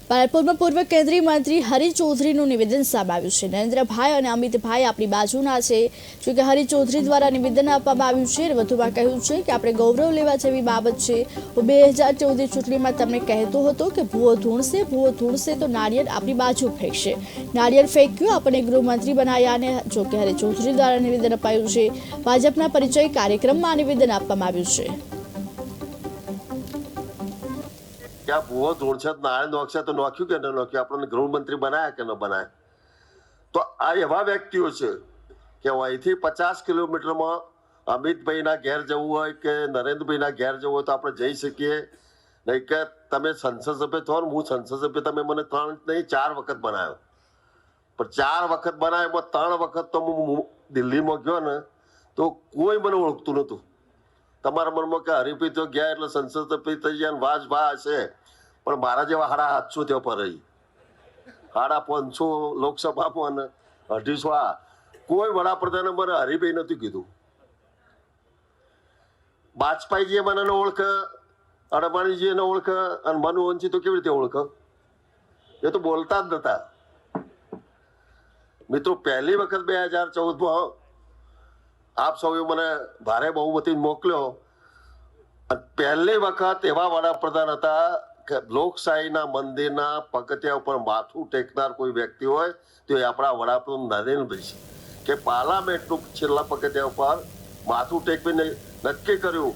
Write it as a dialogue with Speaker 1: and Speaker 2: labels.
Speaker 1: પાલનપુરમાં પૂર્વ કેન્દ્રીય મંત્રી હરીશ ચૌધરીનું નિવેદન સામે આવ્યું છે। નરેન્દ્રભાઈ અને અમિતભાઈ આપણી બાજુના છે। જોકે હરીશ ચૌધરી દ્વારા નિવેદન આપવામાં આવ્યું છે અને વધુમાં કહ્યું છે કે આપણે ગૌરવ લેવા જેવી બાબત છે। હું 2014 ચૂંટણીમાં તમને કહેતો હતો કે ભૂવો ધૂણશે તો નાળિયેર આપણી બાજુ ફેંકશે। નાળિયેર ફેંક્યું, આપણને ગૃહમંત્રી બનાવ્યા। અને જોકે હરીશ ચૌધરી દ્વારા નિવેદન અપાયું છે। ભાજપના પરિચય કાર્યક્રમમાં નિવેદન આપવામાં આવ્યું છે।
Speaker 2: क्या भूવો ધૂણશે નાળિયેર નોખશે તો નોખ્યું કે ન નોખ્યું, આપણને ગૃહમંત્રી બનાયા કે ન બનાયા। તો આ એવા વ્યક્તિઓ છે કે અહીંથી 50 કિલોમીટરમાં અમિતભાઈના ઘેર જવું હોય કે નરેન્દ્રભાઈના ઘેર જવું હોય તો આપણે જઈ શકીએ। નહીં કે તમે સંસદ સભ્ય થો ને, હું સંસદ સભ્ય તમે મને 3 નહીં 4 વખત બનાવ્યો, પણ 4 વખત બનાવ્યો, 3 વખત તો હું દિલ્હીમાં ગયો ને તો કોઈ મને ઓળખતું નહોતું। તમારા મનમાં કે હરીભાઈ તો ગયા એટલે સંસદ સભ્ય થઈ ગયા, વાજભા હશે, પણ મારા જેવા 750 ત્યાં પર રહી, 550 લોકસભામાં ને 250 કોઈ વડાપ્રધાને મને હરીભાઈ નથી કીધું। વાજપેયીજીએ મને ન ઓળખે, અડવાણીજીએ ન ઓળખે, અને મનમોહનજી તો કેવી રીતે ઓળખે? એ તો બોલતા જ નતા। મિત્રો, પહેલી વખત 2014માં આપ સૌએ મને ભારે બહુમતી મોકલ્યો। પહેલી વખત એવા વડાપ્રધાન હતા કે લોકશાહીના મંદિરના પગથિયા ઉપર માથું ટેકનાર કોઈ વ્યક્તિ હોય તો એ આપણા વડાપ્રધાન નરેન્દ્રભાઈ છે, કે પાર્લામેન્ટનું છેલ્લા પગથિયા ઉપર માથું ટેકવીને નક્કી કર્યું